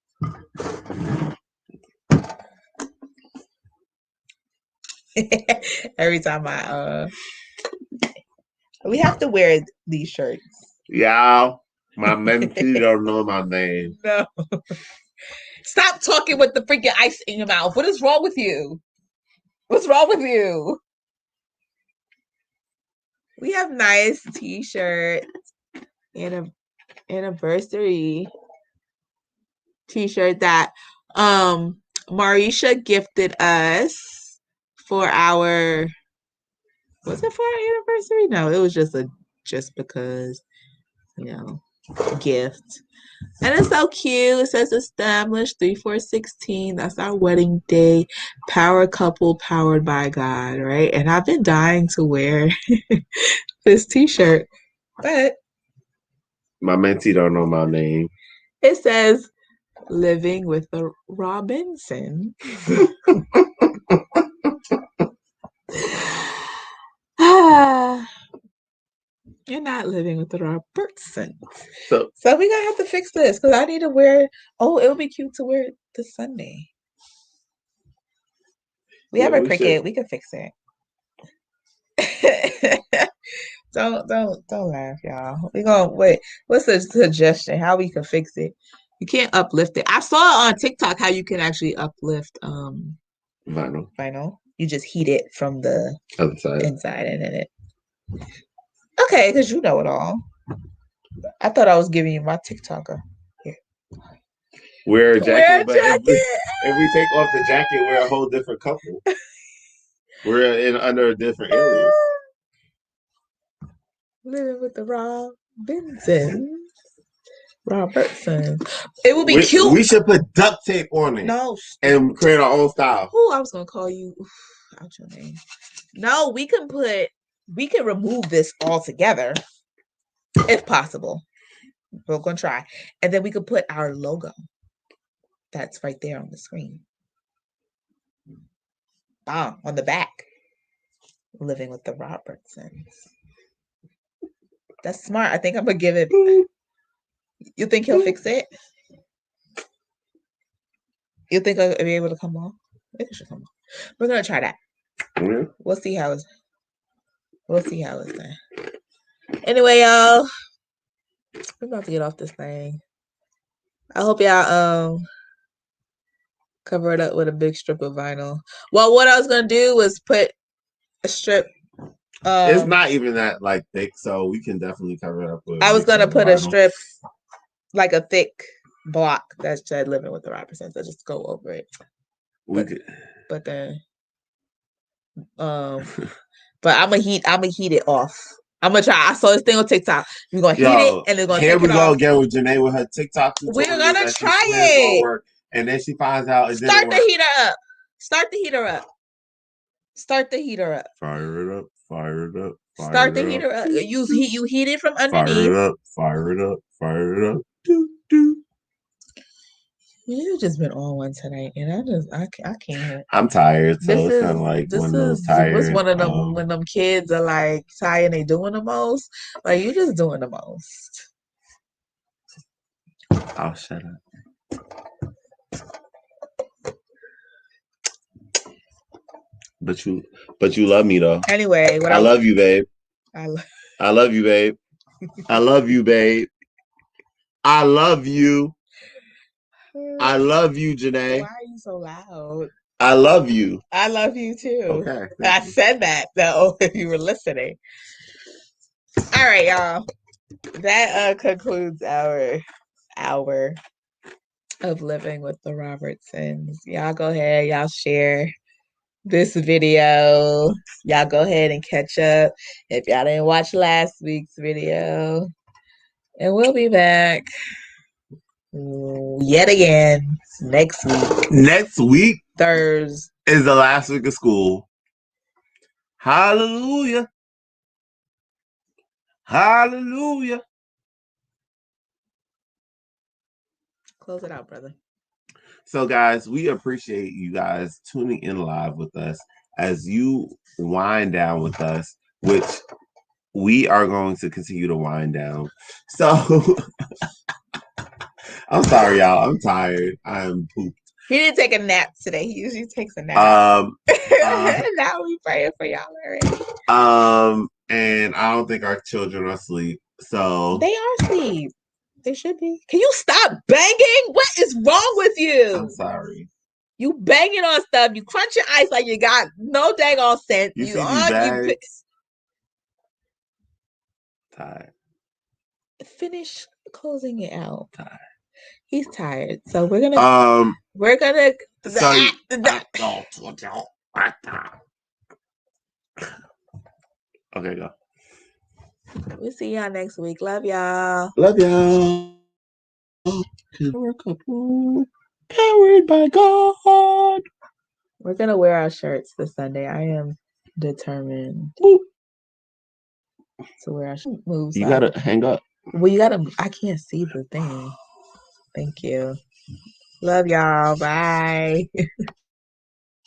Every time we have to wear these shirts.
Y'all, my mentee don't know my name.
No. Stop talking with the freaking ice in your mouth. What is wrong with you? What's wrong with you? We have nice t-shirts and anniversary t-shirt that Marisha gifted us for our, was it for our anniversary? No, it was just because, gift. And it's so cute. It says established 3/4/16. That's our wedding day. Power couple powered by God, right? And I've been dying to wear this t-shirt, but
my mentee don't know my name.
It says living with the Robinson. You're not living with the Robertson. So we're gonna have to fix this, because I need to wear. Oh, it would be cute to wear it this Sunday. We have a Cricut. We can fix it. Don't laugh, y'all. We gonna wait. What's a suggestion? How we can fix it? You can't uplift it. I saw on TikTok how you can actually uplift vinyl. You just heat it from the
other side,
inside, and then it. Okay, because you know it all. I thought I was giving you my TikToker. Here.
Wear a jacket, but if we take off the jacket, we're a whole different couple. We're under a different alias.
Living with the Robertson. It would be cute.
We should put duct tape on it.
No.
And create our own style.
Oh, I was gonna call you out your name. No, we can remove this altogether if possible. We're gonna try. And then we could put our logo. That's right there on the screen. Bam, on the back. Living with the Robertsons. That's smart. I think I'm gonna give it. You think he'll fix it? You think I'll be able to come on? It should come on. We're gonna try that.
Yeah.
We'll see how it's done. Anyway, y'all, we're about to get off this thing. I hope y'all cover it up with a big strip of vinyl. Well, what I was gonna do was put a strip.
It's not even that like thick, so we can definitely cover it up with.
I was gonna put
vinyl.
a strip, like a thick block that said "Living with the Robertsons." I just go over it. But then, but I'm gonna heat it off. I'm gonna try. I saw this thing on TikTok. We're gonna heat it and then gonna
here
take
we
it
go
off.
again with Janae with her TikTok.
We're gonna try it.
Over, and then she finds out it
Start the heater up. Start the heater up. Start the heater up.
Fire it up. Fire it up. Fire
Start
it
the
up.
heater up. You heat it from underneath.
Fire it up. Fire it up. Fire it up. Do, do.
You've just been on one tonight, and I can't.
I'm tired, so it's kind of like one of those tired.
What's one of them when them kids are like tired and they doing the most? Like you just doing the most.
I'll shut up. But you love me though.
Anyway,
I love you, babe. I love you, babe. I love you, babe. I love you. I love you, Janae.
Why are you so loud?
I love you.
I love you too.
Okay.
I said that though, if you were listening. All right, y'all. That concludes our hour of living with the Robertsons. Y'all go ahead, y'all share this video. Y'all go ahead and catch up if y'all didn't watch last week's video. And we'll be back yet again next week.
Next week
Thursday
is the last week of school. Hallelujah. Hallelujah.
Close it out, brother.
So, guys, we appreciate you guys tuning in live with us as you wind down with us, which we are going to continue to wind down. So, I'm sorry, y'all. I'm tired. I'm pooped.
He didn't take a nap today. He usually takes a nap. Now we praying for y'all already.
And I don't think our children are asleep. So
they are asleep. They should be. Can you stop banging? What is wrong with you?
I'm sorry.
You banging on stuff. You crunch your ice like you got no dang on sense.
You see these bags? Tired.
Finish closing it out. Tired. He's tired. So we're gonna
Okay, go.
We'll see y'all next week. Love y'all.
Love y'all. We're a couple powered by God.
We're gonna wear our shirts this Sunday. I am determined to wear our moves.
You gotta hang up.
Well, you gotta. I can't see the thing. Thank you. Love y'all. Bye.